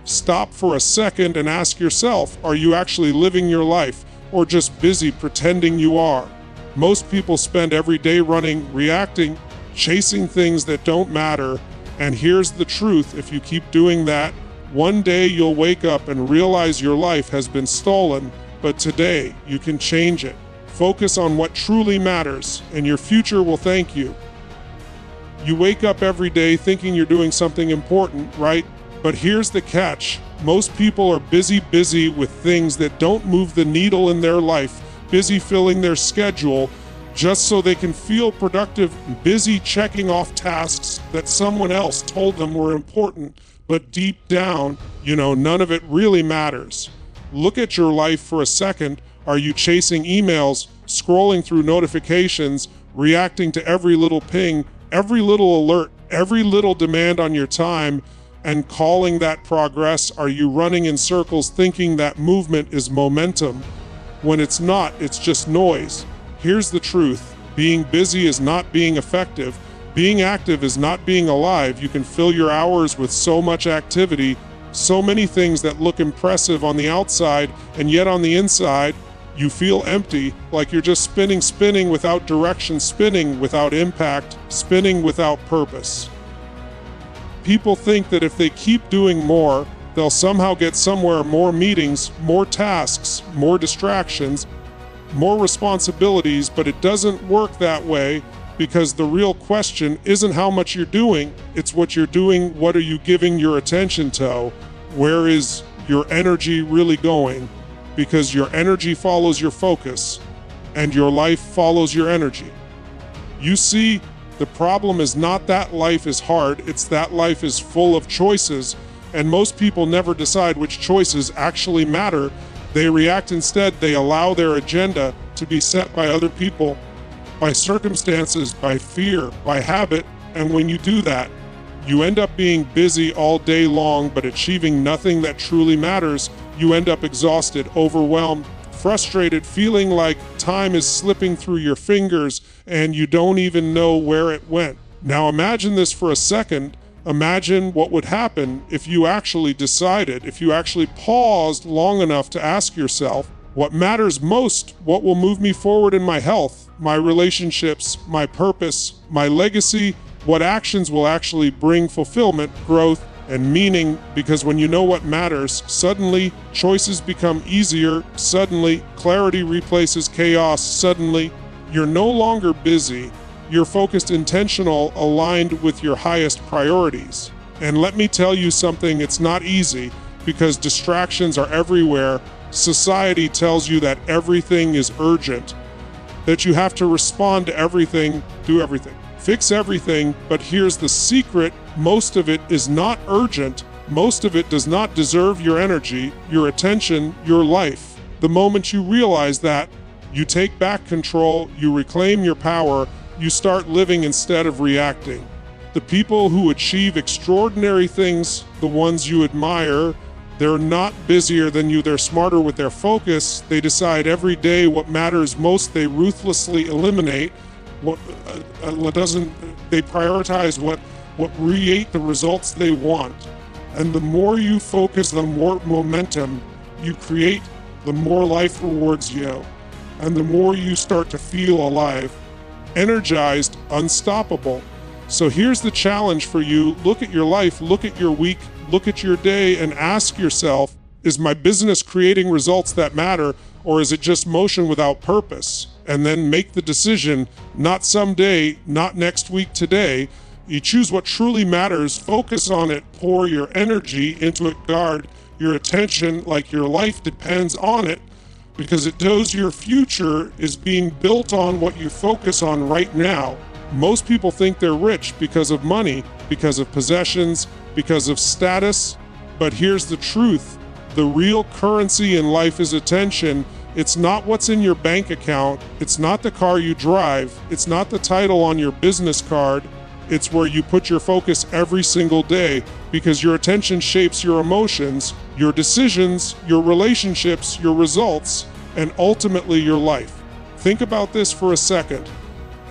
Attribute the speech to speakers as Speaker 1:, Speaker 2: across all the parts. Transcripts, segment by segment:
Speaker 1: Stop for a second and ask yourself, are you actually living your life or just busy pretending you are? Most people spend every day running, reacting, chasing things that don't matter. And here's the truth, if you keep doing that, one day you'll wake up and realize your life has been stolen, but today you can change it. Focus on what truly matters, and your future will thank you. You wake up every day thinking you're doing something important, right? But here's the catch. Most people are busy with things that don't move the needle in their life, busy filling their schedule just so they can feel productive, busy checking off tasks that someone else told them were important. But deep down, none of it really matters. Look at your life for a second. Are you chasing emails, scrolling through notifications, reacting to every little ping, every little alert, every little demand on your time, and calling that progress? Are you running in circles thinking that movement is momentum? When it's not, it's just noise. Here's the truth. Being busy is not being effective. Being active is not being alive. You can fill your hours with so much activity, so many things that look impressive on the outside, and yet on the inside, you feel empty, like you're just spinning without direction, spinning without impact, spinning without purpose. People think that if they keep doing more, they'll somehow get somewhere. More meetings, more tasks, more distractions, more responsibilities, but it doesn't work that way, because the real question isn't how much you're doing, it's what you're doing. What are you giving your attention to? Where is your energy really going? Because your energy follows your focus, and your life follows your energy. You see, the problem is not that life is hard, it's that life is full of choices, and most people never decide which choices actually matter. They react instead. They allow their agenda to be set by other people, by circumstances, by fear, by habit, and when you do that, you end up being busy all day long but achieving nothing that truly matters. You end up exhausted, overwhelmed, frustrated, feeling like time is slipping through your fingers and you don't even know where it went. Now imagine this for a second. Imagine what would happen if you actually decided, if you actually paused long enough to ask yourself, what matters most? What will move me forward in my health, my relationships, my purpose, my legacy? What actions will actually bring fulfillment, growth, and meaning? Because when you know what matters, suddenly choices become easier. Suddenly clarity replaces chaos. Suddenly you're no longer busy. You're focused, intentional, aligned with your highest priorities. And let me tell you something, it's not easy because distractions are everywhere. Society tells you that everything is urgent, that you have to respond to everything, do everything, fix everything. But here's the secret, most of it is not urgent. Most of it does not deserve your energy, your attention, your life. The moment you realize that, you take back control, you reclaim your power, you start living instead of reacting. The people who achieve extraordinary things, the ones you admire, they're not busier than you, they're smarter with their focus. They decide every day what matters most. They ruthlessly eliminate what doesn't. They prioritize what create the results they want. And the more you focus, the more momentum you create, the more life rewards you. And the more you start to feel alive, energized, unstoppable. So here's the challenge for you. Look at your life, look at your week, look at your day, and ask yourself, is my business creating results that matter, or is it just motion without purpose? And then make the decision, not someday, not next week, today. You choose what truly matters, focus on it, pour your energy into it, guard your attention like your life depends on it, because it knows your future is being built on what you focus on right now. Most people think they're rich because of money, because of possessions, because of status. But here's the truth. The real currency in life is attention. It's not what's in your bank account. It's not the car you drive. It's not the title on your business card. It's where you put your focus every single day, because your attention shapes your emotions, your decisions, your relationships, your results, and ultimately your life. Think about this for a second.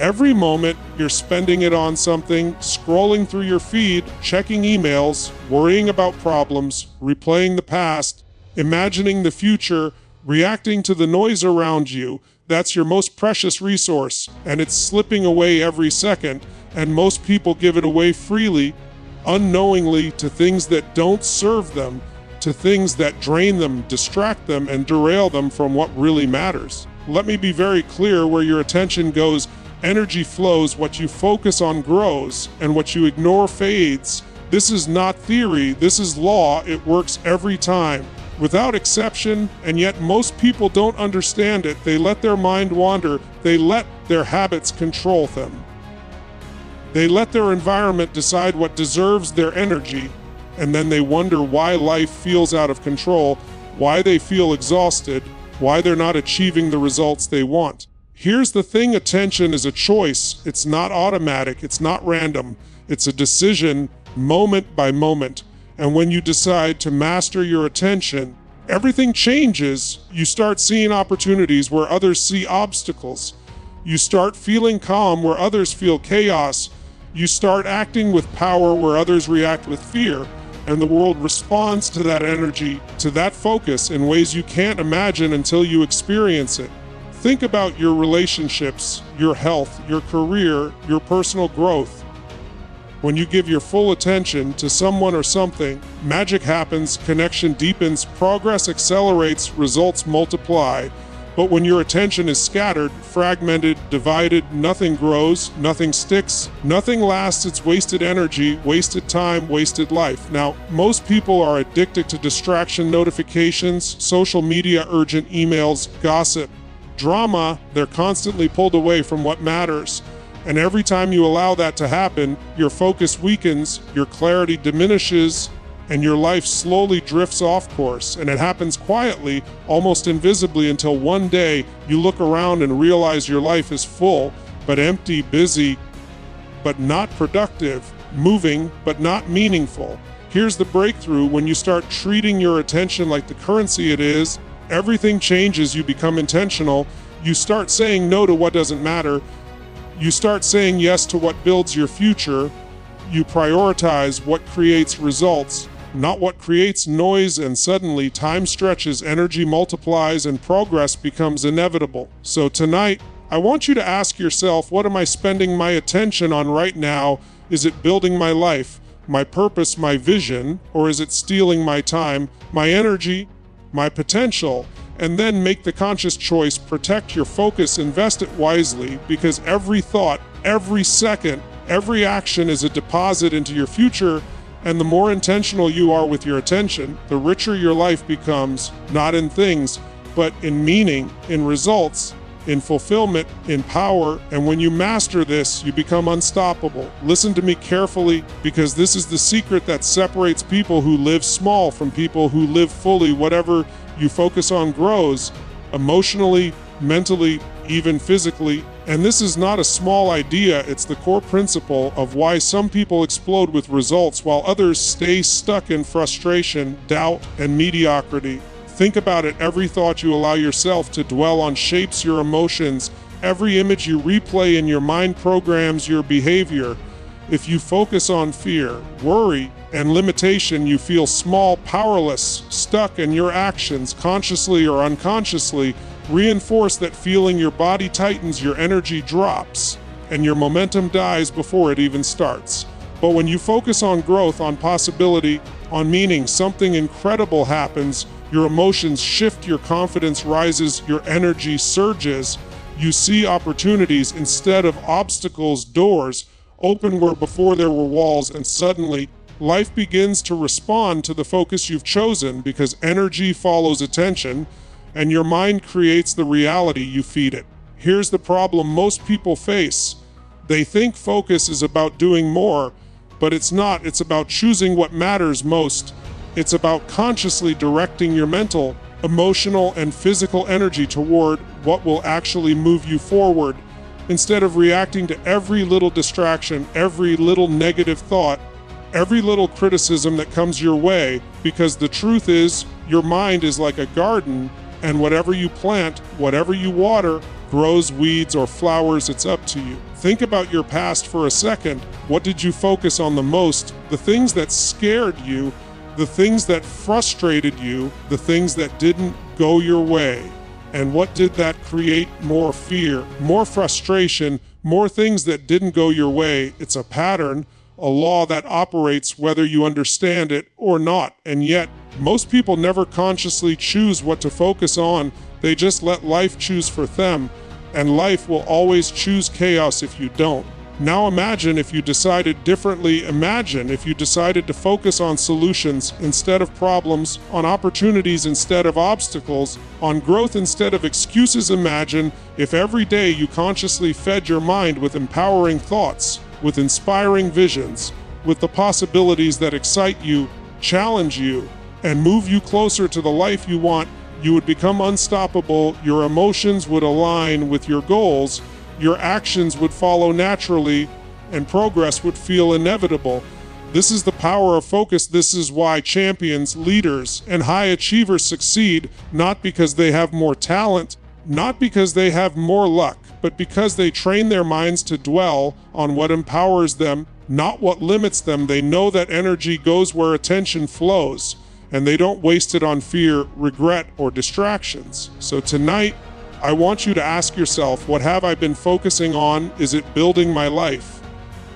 Speaker 1: Every moment, you're spending it on something, scrolling through your feed, checking emails, worrying about problems, replaying the past, imagining the future, reacting to the noise around you. That's your most precious resource, and it's slipping away every second, and most people give it away freely, unknowingly, to things that don't serve them, to things that drain them, distract them, and derail them from what really matters. Let me be very clear: where your attention goes, energy flows. What you focus on grows, and what you ignore fades. This is not theory, this is law. It works every time, without exception, and yet most people don't understand it. They let their mind wander. They let their habits control them. They let their environment decide what deserves their energy, and then they wonder why life feels out of control, why they feel exhausted, why they're not achieving the results they want. Here's the thing: attention is a choice. It's not automatic, it's not random. It's a decision, moment by moment. And when you decide to master your attention, everything changes. You start seeing opportunities where others see obstacles. You start feeling calm where others feel chaos. You start acting with power where others react with fear. And the world responds to that energy, to that focus, in ways you can't imagine until you experience it. Think about your relationships, your health, your career, your personal growth. When you give your full attention to someone or something, magic happens, connection deepens, progress accelerates, results multiply. But when your attention is scattered, fragmented, divided, nothing grows, nothing sticks, nothing lasts. It's wasted energy, wasted time, wasted life. Now, most people are addicted to distraction, notifications, social media, urgent emails, gossip, drama. They're constantly pulled away from what matters. And every time you allow that to happen, your focus weakens, your clarity diminishes, and your life slowly drifts off course. And it happens quietly, almost invisibly, until one day you look around and realize your life is full, but empty, busy, but not productive, moving, but not meaningful. Here's the breakthrough: when you start treating your attention like the currency it is, everything changes. You become intentional. You start saying no to what doesn't matter. You start saying yes to what builds your future. You prioritize what creates results, not what creates noise, and suddenly time stretches, energy multiplies, and progress becomes inevitable. So tonight, I want you to ask yourself, what am I spending my attention on right now? Is it building my life, my purpose, my vision, or is it stealing my time, my energy, my potential? And then make the conscious choice. Protect your focus, invest it wisely, because every thought, every second, every action is a deposit into your future. And the more intentional you are with your attention, the richer your life becomes, not in things, but in meaning, in results, in fulfillment, in power. And when you master this, you become unstoppable. Listen to me carefully, because this is the secret that separates people who live small from people who live fully. Whatever you focus on grows, emotionally, mentally, even physically. And this is not a small idea, it's the core principle of why some people explode with results while others stay stuck in frustration, doubt, and mediocrity. Think about it: every thought you allow yourself to dwell on shapes your emotions. Every image you replay in your mind programs your behavior. If you focus on fear, worry, and limitation, you feel small, powerless, stuck, and your actions, consciously or unconsciously, reinforce that feeling. Your body tightens, your energy drops, and your momentum dies before it even starts. But when you focus on growth, on possibility, on meaning, something incredible happens. Your emotions shift, your confidence rises, your energy surges. You see opportunities instead of obstacles, doors open where before there were walls, and suddenly life begins to respond to the focus you've chosen, because energy follows attention, and your mind creates the reality you feed it. Here's the problem most people face. They think focus is about doing more, but it's not. It's about choosing what matters most. It's about consciously directing your mental, emotional, and physical energy toward what will actually move you forward, instead of reacting to every little distraction, every little negative thought, every little criticism that comes your way. Because the truth is, your mind is like a garden, and whatever you plant, whatever you water, grows weeds or flowers, it's up to you. Think about your past for a second. What did you focus on the most? The things that scared you, the things that frustrated you, the things that didn't go your way. And what did that create? More fear, more frustration, more things that didn't go your way. It's a pattern, a law that operates whether you understand it or not. And yet, most people never consciously choose what to focus on. They just let life choose for them, and life will always choose chaos if you don't. Now imagine if you decided differently. Imagine if you decided to focus on solutions instead of problems, on opportunities instead of obstacles, on growth instead of excuses. Imagine if every day you consciously fed your mind with empowering thoughts, with inspiring visions, with the possibilities that excite you, challenge you, and move you closer to the life you want. You would become unstoppable. Your emotions would align with your goals. Your actions would follow naturally, and progress would feel inevitable. This is the power of focus. This is why champions, leaders, and high achievers succeed, not because they have more talent, not because they have more luck, but because they train their minds to dwell on what empowers them, not what limits them. They know that energy goes where attention flows, and they don't waste it on fear, regret, or distractions. So tonight, I want you to ask yourself, what have I been focusing on? Is it building my life?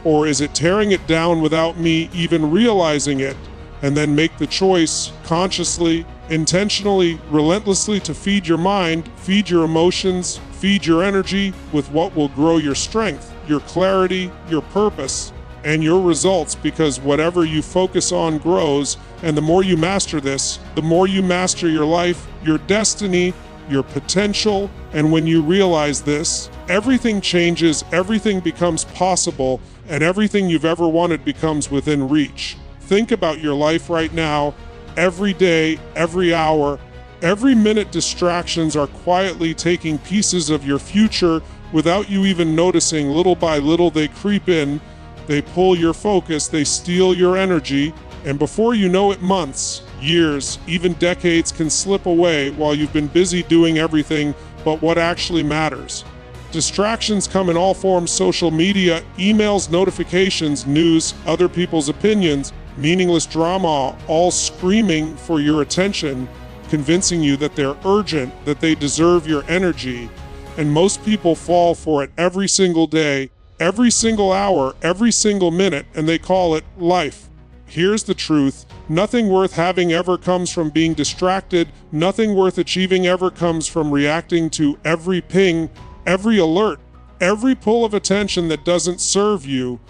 Speaker 1: Or is it tearing it down without me even realizing it? And then make the choice consciously, intentionally, relentlessly to feed your mind, feed your emotions, feed your energy with what will grow your strength, your clarity, your purpose, and your results, because whatever you focus on grows. And the more you master this, the more you master your life, your destiny, your potential. And when you realize this, everything changes, everything becomes possible, and everything you've ever wanted becomes within reach. Think about your life right now. Every day, every hour, every minute, distractions are quietly taking pieces of your future without you even noticing. Little by little, they creep in, they pull your focus, they steal your energy, and before you know it, months, years, even decades can slip away while you've been busy doing everything but what actually matters. Distractions come in all forms: social media, emails, notifications, news, other people's opinions, meaningless drama, all screaming for your attention, convincing you that they're urgent, that they deserve your energy. And most people fall for it every single day, every single hour, every single minute, and they call it life. Here's the truth. Nothing worth having ever comes from being distracted. Nothing worth achieving ever comes from reacting to every ping, every alert, every pull of attention that doesn't serve you.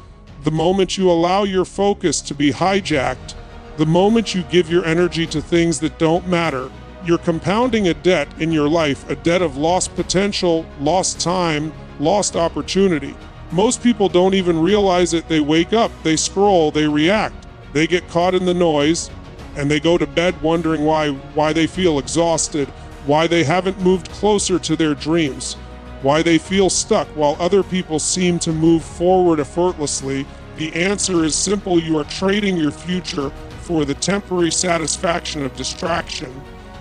Speaker 1: The moment you allow your focus to be hijacked, the moment you give your energy to things that don't matter, you're compounding a debt in your life, a debt of lost potential, lost time, lost opportunity. Most people don't even realize it. They wake up, they scroll, they react, they get caught in the noise, and they go to bed wondering why they feel exhausted, why they haven't moved closer to their dreams, why they feel stuck while other people seem to move forward effortlessly. The answer is simple. You are trading your future for the temporary satisfaction of distraction,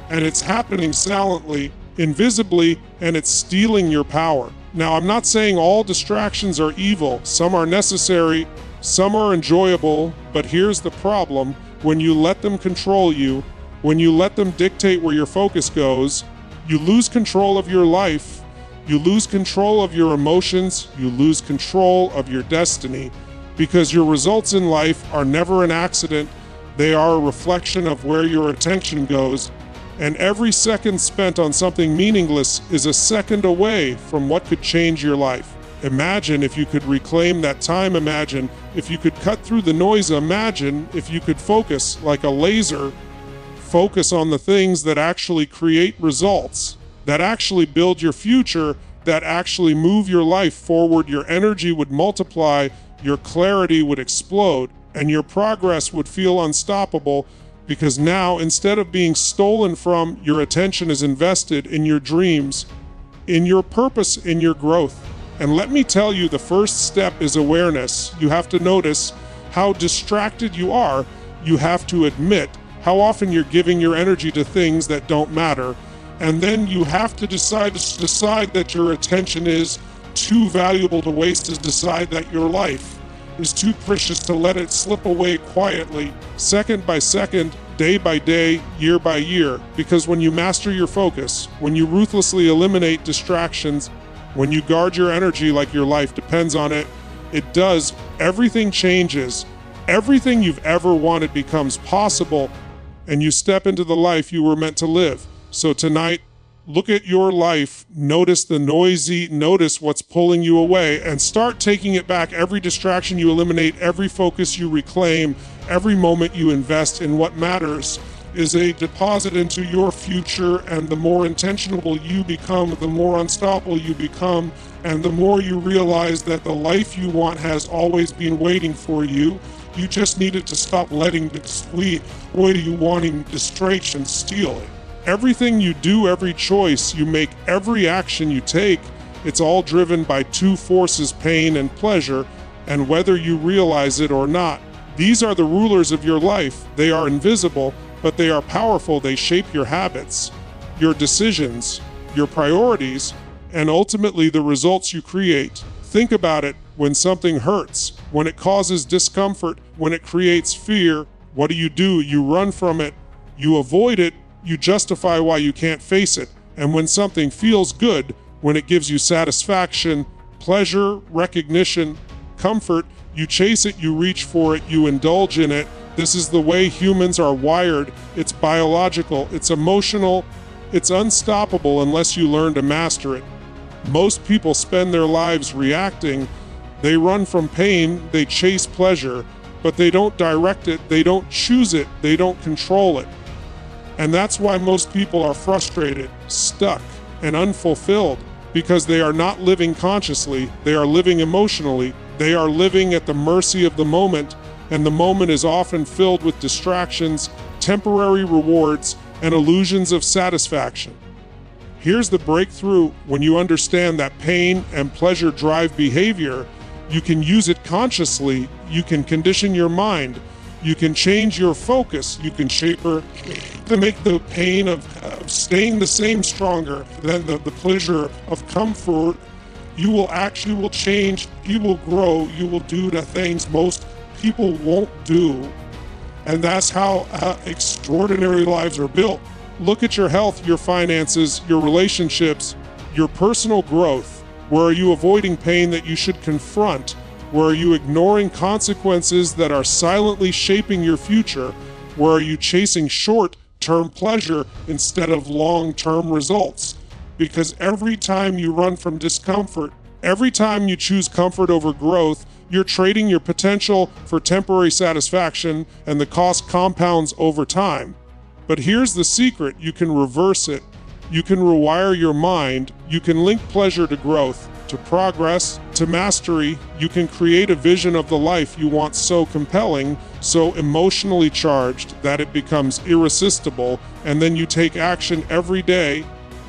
Speaker 1: and it's happening silently, invisibly, and it's stealing your power. Now, I'm not saying all distractions are evil. Some are necessary, some are enjoyable, but here's the problem. When you let them control you, when you let them dictate where your focus goes, you lose control of your life, you lose control of your emotions, you lose control of your destiny, because your results in life are never an accident. They are a reflection of where your attention goes. And every second spent on something meaningless is a second away from what could change your life. Imagine if you could reclaim that time. Imagine if you could cut through the noise. Imagine if you could focus like a laser. Focus on the things that actually create results, that actually build your future, that actually move your life forward. Your energy would multiply, your clarity would explode, and your progress would feel unstoppable. Because now, instead of being stolen from, your attention is invested in your dreams, in your purpose, in your growth. And let me tell you, the first step is awareness. You have to notice how distracted you are. You have to admit how often you're giving your energy to things that don't matter. And then you have to decide that your attention is too valuable to waste, to decide that your life is too precious to let it slip away quietly, second by second, day by day, year by year. Because when you master your focus, when you ruthlessly eliminate distractions, when you guard your energy like your life depends on it, everything changes. Everything you've ever wanted becomes possible, and you step into the life you were meant to live. So tonight, look at your life, notice what's pulling you away, and start taking it back. Every distraction you eliminate, every focus you reclaim, every moment you invest in what matters is a deposit into your future. And the more intentional you become, the more unstoppable you become, and the more you realize that the life you want has always been waiting for you. You just needed to stop letting the sweet way you wanting distraction steal it. Everything you do, every choice you make, every action you take, it's all driven by two forces, pain and pleasure, and whether you realize it or not. These are the rulers of your life. They are invisible, but they are powerful. They shape your habits, your decisions, your priorities, and ultimately the results you create. Think about it. When something hurts, when it causes discomfort, when it creates fear, what do? You run from it, you avoid it, you justify why you can't face it. And when something feels good, when it gives you satisfaction, pleasure, recognition, comfort, you chase it, you reach for it, you indulge in it. This is the way humans are wired. It's biological, it's emotional, it's unstoppable unless you learn to master it. Most people spend their lives reacting. They run from pain, they chase pleasure, but they don't direct it, they don't choose it, they don't control it. And that's why most people are frustrated, stuck, and unfulfilled, because they are not living consciously, they are living emotionally, they are living at the mercy of the moment, and the moment is often filled with distractions, temporary rewards, and illusions of satisfaction. Here's the breakthrough: when you understand that pain and pleasure drive behavior, you can use it consciously, you can condition your mind, you can change your focus, you can shape her to make the pain of staying the same stronger than the pleasure of comfort. You will change, you will grow, you will do the things most people won't do. And that's how extraordinary lives are built. Look at your health, your finances, your relationships, your personal growth. Where are you avoiding pain that you should confront? Where are you ignoring consequences that are silently shaping your future? Where are you chasing short-term pleasure instead of long-term results? Because every time you run from discomfort, every time you choose comfort over growth, you're trading your potential for temporary satisfaction, and the cost compounds over time. But here's the secret: you can reverse it. You can rewire your mind. You can link pleasure to growth, to progress, to mastery. You can create a vision of the life you want so compelling, so emotionally charged that it becomes irresistible, and then you take action every day,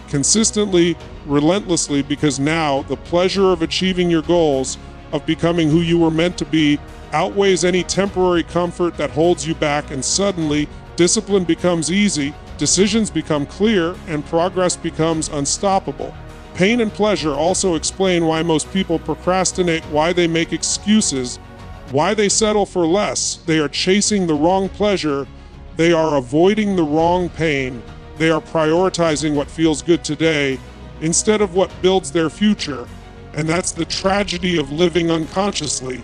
Speaker 1: consistently, relentlessly, because now the pleasure of achieving your goals, of becoming who you were meant to be, outweighs any temporary comfort that holds you back, and suddenly discipline becomes easy, decisions become clear, and progress becomes unstoppable. Pain and pleasure also explain why most people procrastinate, why they make excuses, why they settle for less. They are chasing the wrong pleasure, they are avoiding the wrong pain, they are prioritizing what feels good today instead of what builds their future. And that's the tragedy of living unconsciously.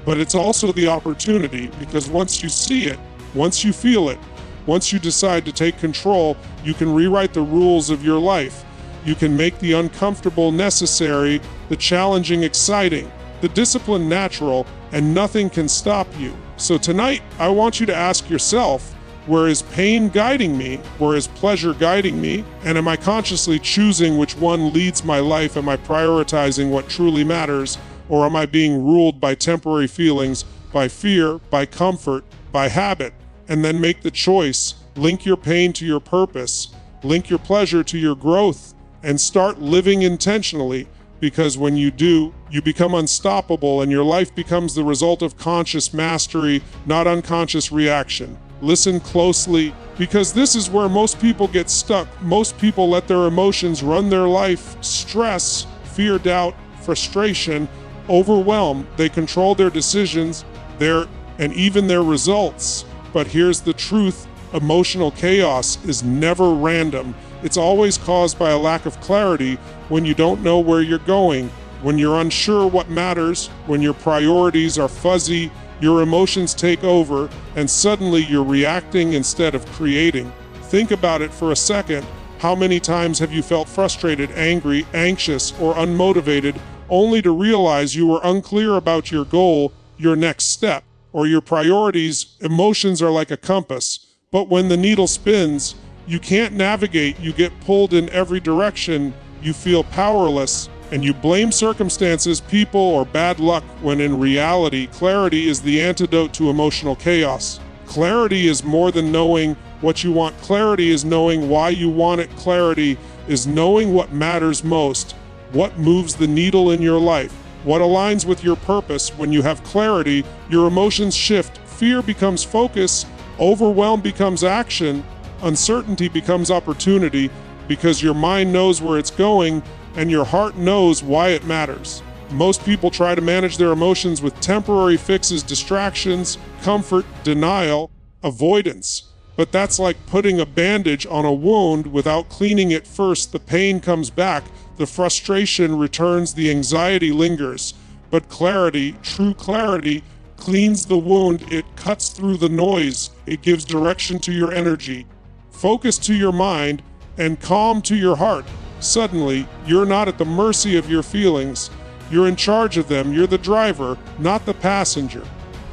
Speaker 1: But it's also the opportunity, because once you see it, once you feel it, once you decide to take control, you can rewrite the rules of your life. You can make the uncomfortable necessary, the challenging exciting, the discipline natural, and nothing can stop you. So tonight, I want you to ask yourself, where is pain guiding me? Where is pleasure guiding me? And am I consciously choosing which one leads my life? Am I prioritizing what truly matters? Or am I being ruled by temporary feelings, by fear, by comfort, by habit? And then make the choice. Link your pain to your purpose. Link your pleasure to your growth. And start living intentionally, because when you do, you become unstoppable, and your life becomes the result of conscious mastery, not unconscious reaction. Listen closely, because this is where most people get stuck. Most people let their emotions run their life. Stress, fear, doubt, frustration, overwhelm. They control their decisions, and even their results. But here's the truth. Emotional chaos is never random. It's always caused by a lack of clarity when you don't know where you're going, when you're unsure what matters, when your priorities are fuzzy, your emotions take over, and suddenly you're reacting instead of creating. Think about it for a second. How many times have you felt frustrated, angry, anxious, or unmotivated, only to realize you were unclear about your goal, your next step, or your priorities? Emotions are like a compass, but when the needle spins, you can't navigate, you get pulled in every direction, you feel powerless, and you blame circumstances, people, or bad luck, when in reality, clarity is the antidote to emotional chaos. Clarity is more than knowing what you want. Clarity is knowing why you want it. Clarity is knowing what matters most, what moves the needle in your life, what aligns with your purpose. When you have clarity, your emotions shift. Fear becomes focus, overwhelm becomes action, uncertainty becomes opportunity, because your mind knows where it's going and your heart knows why it matters. Most people try to manage their emotions with temporary fixes, distractions, comfort, denial, avoidance. But that's like putting a bandage on a wound without cleaning it first. The pain comes back, the frustration returns, the anxiety lingers. But clarity, true clarity, cleans the wound. It cuts through the noise. It gives direction to your energy, focus to your mind, and calm to your heart. Suddenly, you're not at the mercy of your feelings. You're in charge of them. You're the driver, not the passenger.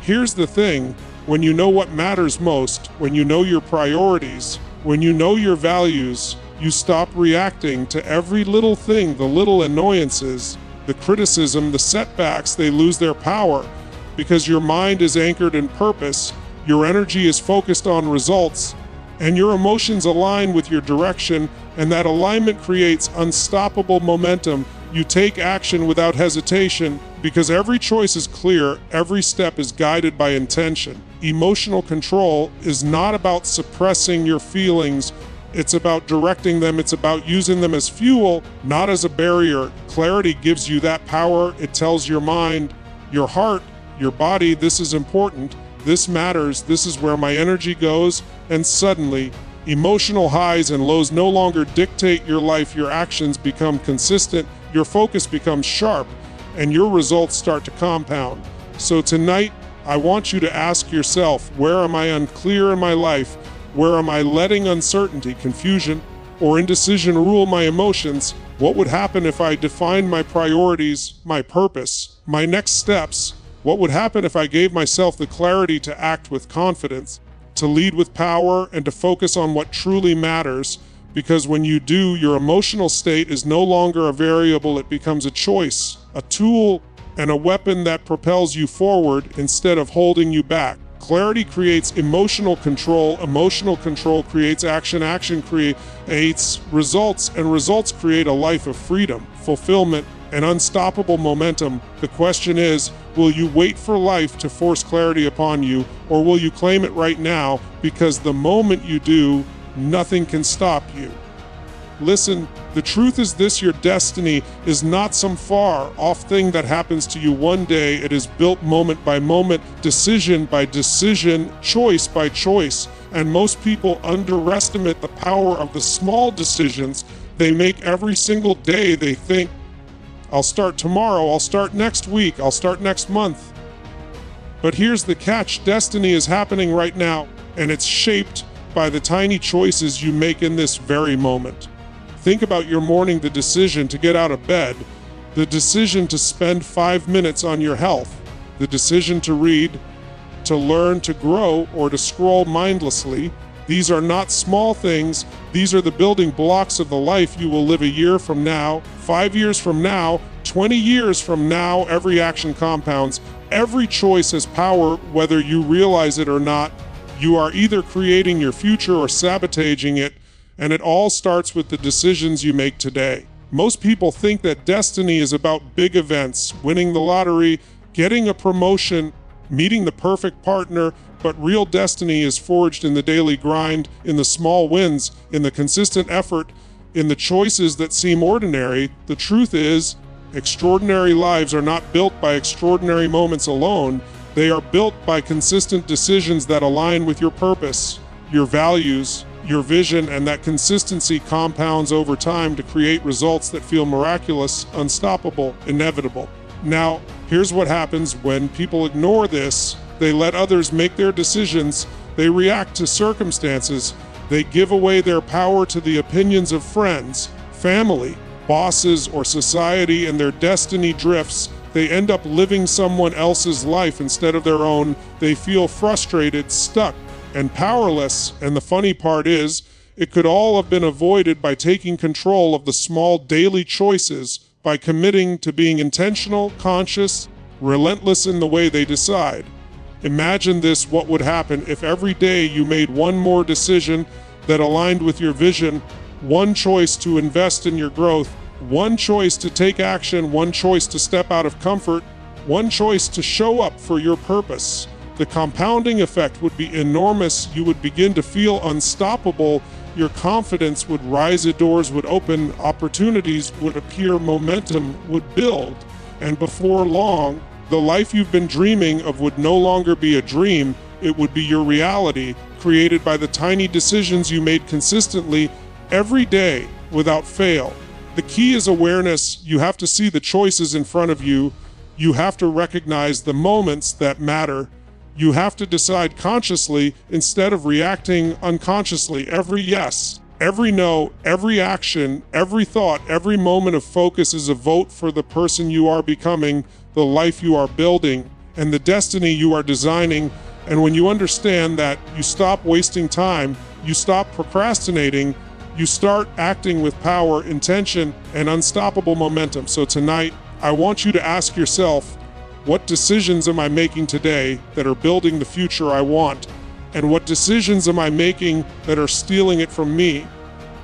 Speaker 1: Here's the thing. When you know what matters most, when you know your priorities, when you know your values, you stop reacting to every little thing, the little annoyances, the criticism, the setbacks. They lose their power because your mind is anchored in purpose, your energy is focused on results, and your emotions align with your direction, and that alignment creates unstoppable momentum. You take action without hesitation because every choice is clear, every step is guided by intention. Emotional control is not about suppressing your feelings, it's about directing them, it's about using them as fuel, not as a barrier. Clarity gives you that power. It tells your mind, your heart, your body, this is important, this matters, this is where my energy goes, and suddenly, emotional highs and lows no longer dictate your life. Your actions become consistent, your focus becomes sharp, and your results start to compound. So tonight, I want you to ask yourself, where am I unclear in my life? Where am I letting uncertainty, confusion, or indecision rule my emotions? What would happen if I defined my priorities, my purpose, my next steps? What would happen if I gave myself the clarity to act with confidence, to lead with power, and to focus on what truly matters? Because when you do, your emotional state is no longer a variable, it becomes a choice, a tool, and a weapon that propels you forward instead of holding you back. Clarity creates emotional control creates action creates results, and results create a life of freedom, fulfillment, and unstoppable momentum. The question is, will you wait for life to force clarity upon you, or will you claim it right now? Because the moment you do, nothing can stop you. Listen, the truth is this: your destiny is not some far-off thing that happens to you one day. It is built moment by moment, decision by decision, choice by choice. And most people underestimate the power of the small decisions they make every single day. They think, I'll start tomorrow, I'll start next week, I'll start next month. But here's the catch: destiny is happening right now, and it's shaped by the tiny choices you make in this very moment. Think about your morning, the decision to get out of bed, the decision to spend 5 minutes on your health, the decision to read, to learn, to grow, or to scroll mindlessly. These are not small things. These are the building blocks of the life you will live a year from now, 5 years from now, 20 years from now. Every action compounds. Every choice has power, whether you realize it or not. You are either creating your future or sabotaging it, and it all starts with the decisions you make today. Most people think that destiny is about big events, winning the lottery, getting a promotion, meeting the perfect partner, but real destiny is forged in the daily grind, in the small wins, in the consistent effort, in the choices that seem ordinary. The truth is, extraordinary lives are not built by extraordinary moments alone. They are built by consistent decisions that align with your purpose, your values, your vision, and that consistency compounds over time to create results that feel miraculous, unstoppable, inevitable. Now, here's what happens when people ignore this. They let others make their decisions. They react to circumstances. They give away their power to the opinions of friends, family, bosses, or society, and their destiny drifts. They end up living someone else's life instead of their own. They feel frustrated, stuck, and powerless. And the funny part is, it could all have been avoided by taking control of the small daily choices, by committing to being intentional, conscious, relentless in the way they decide. Imagine this: what would happen if every day you made one more decision that aligned with your vision, one choice to invest in your growth, one choice to take action, one choice to step out of comfort, one choice to show up for your purpose? The compounding effect would be enormous. You would begin to feel unstoppable. Your confidence would rise, doors would open, opportunities would appear, momentum would build. And before long, the life you've been dreaming of would no longer be a dream. It would be your reality, created by the tiny decisions you made consistently every day without fail. The key is awareness. You have to see the choices in front of you. You have to recognize the moments that matter. You have to decide consciously instead of reacting unconsciously. Every yes, every no, every action, every thought, every moment of focus is a vote for the person you are becoming, the life you are building, and the destiny you are designing. And when you understand that, you stop wasting time, you stop procrastinating, you start acting with power, intention, and unstoppable momentum. So tonight, I want you to ask yourself, what decisions am I making today that are building the future I want? And what decisions am I making that are stealing it from me?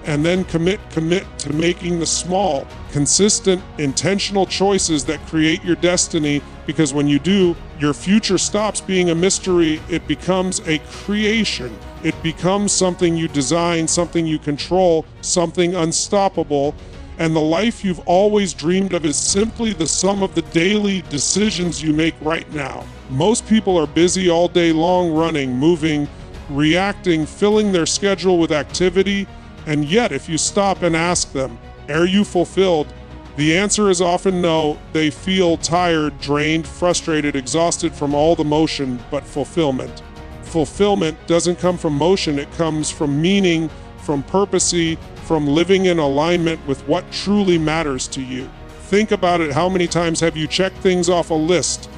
Speaker 1: And then commit to making the small, consistent, intentional choices that create your destiny, because when you do, your future stops being a mystery. It becomes a creation. It becomes something you design, something you control, something unstoppable. And the life you've always dreamed of is simply the sum of the daily decisions you make right now. Most people are busy all day long, running, moving, reacting, filling their schedule with activity. And yet, if you stop and ask them, are you fulfilled? The answer is often no. They feel tired, drained, frustrated, exhausted from all the motion. But fulfillment doesn't come from motion. It comes from meaning, from purpose, from living in alignment with what truly matters to you. Think about it. How many times have you checked things off a list,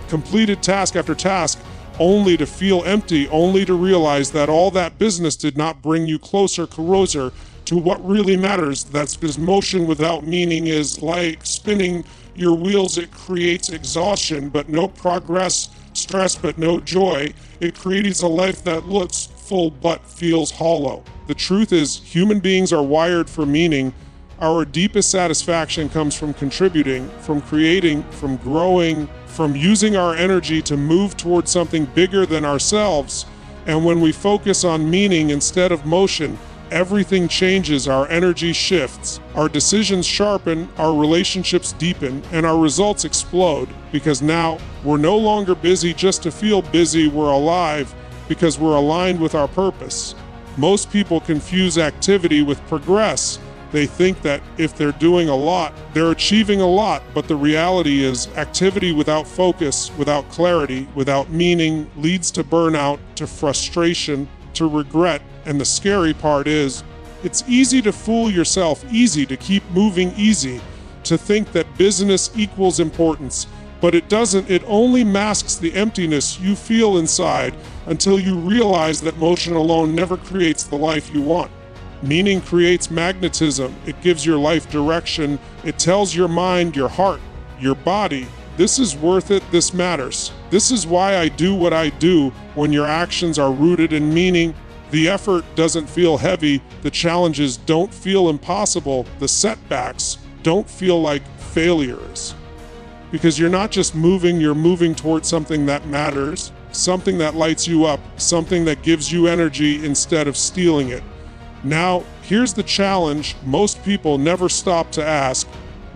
Speaker 1: completed task after task, only to feel empty, only to realize that all that business did not bring you closer to what really matters? That's because motion without meaning is like spinning your wheels. It creates exhaustion, but no progress, stress, but no joy. It creates a life that looks full but feels hollow. The truth is, human beings are wired for meaning. Our deepest satisfaction comes from contributing, from creating, from growing, from using our energy to move towards something bigger than ourselves. And when we focus on meaning instead of motion, everything changes. Our energy shifts, our decisions sharpen, our relationships deepen, and our results explode. Because now we're no longer busy just to feel busy. We're alive because we're aligned with our purpose. Most people confuse activity with progress. They think that if they're doing a lot, they're achieving a lot, but the reality is activity without focus, without clarity, without meaning leads to burnout, to frustration, to regret. And the scary part is, it's easy to fool yourself, easy to keep moving, easy to think that business equals importance. But it doesn't. It only masks the emptiness you feel inside until you realize that motion alone never creates the life you want. Meaning creates magnetism. It gives your life direction. It tells your mind, your heart, your body, this is worth it, this matters. This is why I do what I do. When your actions are rooted in meaning, the effort doesn't feel heavy, the challenges don't feel impossible, the setbacks don't feel like failures. Because you're not just moving, you're moving towards something that matters, something that lights you up, something that gives you energy instead of stealing it. Now, here's the challenge. Most people never stop to ask,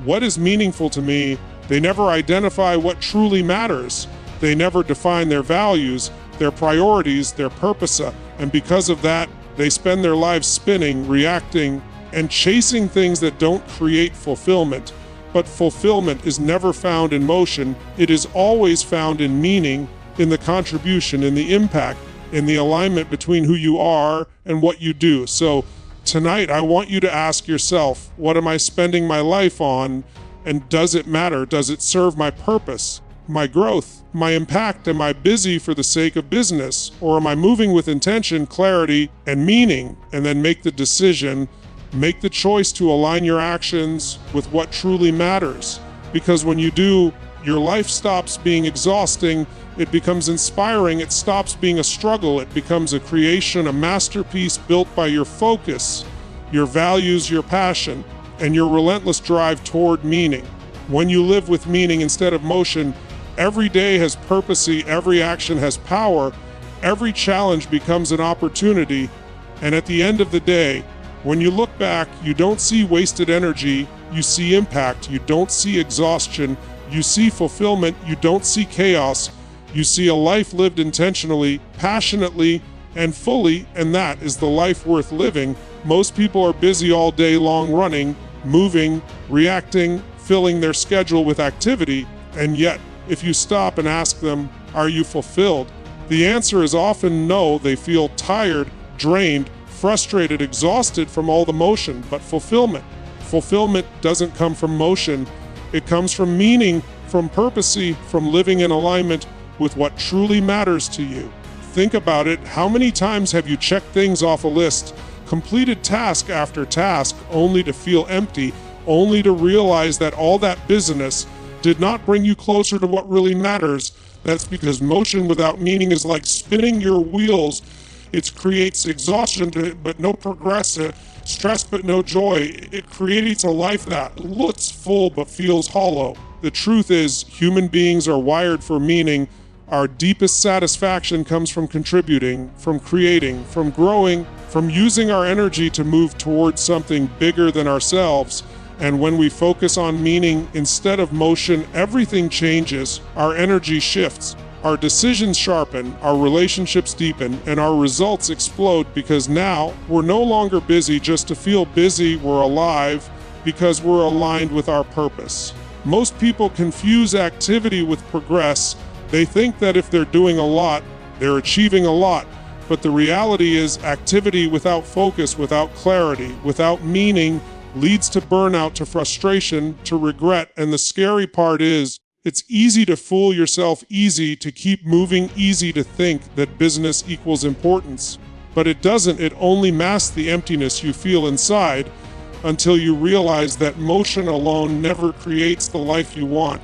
Speaker 1: what is meaningful to me? They never identify what truly matters. They never define their values, their priorities, their purpose, and because of that, they spend their lives spinning, reacting, and chasing things that don't create fulfillment. But fulfillment is never found in motion. It is always found in meaning, in the contribution, in the impact, in the alignment between who you are and what you do. So tonight, I want you to ask yourself, what am I spending my life on? And does it matter? Does it serve my purpose, my growth, my impact? Am I busy for the sake of business? Or am I moving with intention, clarity, and meaning? And then make the decision, make the choice to align your actions with what truly matters. Because when you do, your life stops being exhausting, it becomes inspiring, it stops being a struggle, it becomes a creation, a masterpiece built by your focus, your values, your passion, and your relentless drive toward meaning. When you live with meaning instead of motion, every day has purpose, every action has power, every challenge becomes an opportunity, and at the end of the day, when you look back, you don't see wasted energy, you see impact, you don't see exhaustion, you see fulfillment, you don't see chaos, you see a life lived intentionally, passionately, and fully, and that is the life worth living. Most people are busy all day long running, moving, reacting, filling their schedule with activity, and yet, if you stop and ask them, are you fulfilled? The answer is often no. They feel tired, drained, frustrated, exhausted from all the motion. But fulfillment doesn't come from motion. It comes from meaning, from purpose, from living in alignment with what truly matters to you. Think about it. How many times have you checked things off a list, completed task after task, only to feel empty, only to realize that all that busyness did not bring you closer to what really matters? That's because motion without meaning is like spinning your wheels. It creates exhaustion but no progress, stress but no joy. It creates a life that looks full but feels hollow. The truth is, human beings are wired for meaning. Our deepest satisfaction comes from contributing, from creating, from growing, from using our energy to move towards something bigger than ourselves. And when we focus on meaning instead of motion, everything changes. Our energy shifts, our decisions sharpen, our relationships deepen, and our results explode because now we're no longer busy just to feel busy. We're alive because we're aligned with our purpose. Most people confuse activity with progress. They think that if they're doing a lot, they're achieving a lot. But the reality is, activity without focus, without clarity, without meaning, leads to burnout, to frustration, to regret. And the scary part is, it's easy to fool yourself, easy to keep moving, easy to think that business equals importance. But it doesn't. It only masks the emptiness you feel inside until you realize that motion alone never creates the life you want.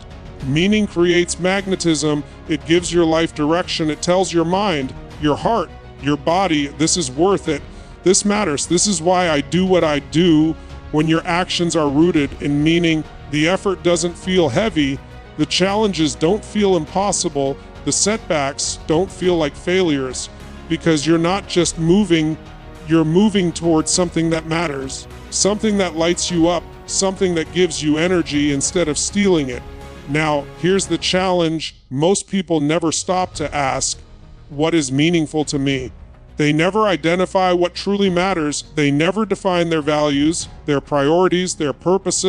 Speaker 1: Meaning creates magnetism. It gives your life direction. It tells your mind, your heart, your body, this is worth it. This matters. This is why I do what I do. When your actions are rooted in meaning, the effort doesn't feel heavy, the challenges don't feel impossible, the setbacks don't feel like failures, because you're not just moving, you're moving towards something that matters, something that lights you up, something that gives you energy instead of stealing it. Now, here's the challenge. Most people never stop to ask, what is meaningful to me? They never identify what truly matters. They never define their values, their priorities, their purpose,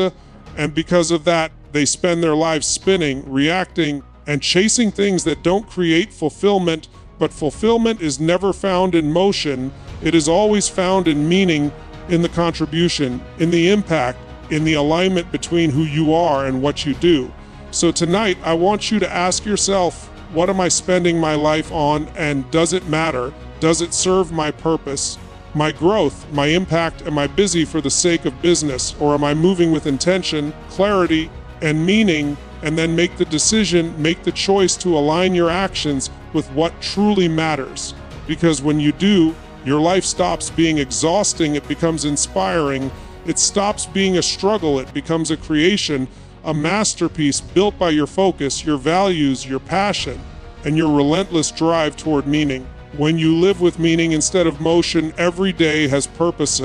Speaker 1: and because of that, they spend their lives spinning, reacting, and chasing things that don't create fulfillment. But fulfillment is never found in motion. It is always found in meaning, in the contribution, in the impact, in the alignment between who you are and what you do. So tonight, I want you to ask yourself, what am I spending my life on, and does it matter? Does it serve my purpose, my growth, my impact? Am I busy for the sake of business, or am I moving with intention, clarity, and meaning? And then make the decision, make the choice to align your actions with what truly matters. Because when you do, your life stops being exhausting, it becomes inspiring. It stops being a struggle, it becomes a creation, a masterpiece built by your focus, your values, your passion, and your relentless drive toward meaning. When you live with meaning instead of motion, every day has purpose,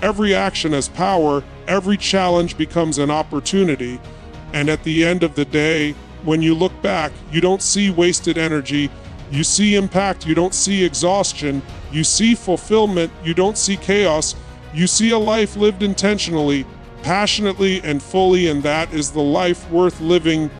Speaker 1: every action has power, every challenge becomes an opportunity, and at the end of the day, when you look back, you don't see wasted energy, you see impact, you don't see exhaustion, you see fulfillment, you don't see chaos, you see a life lived intentionally, passionately, and fully, and that is the life worth living.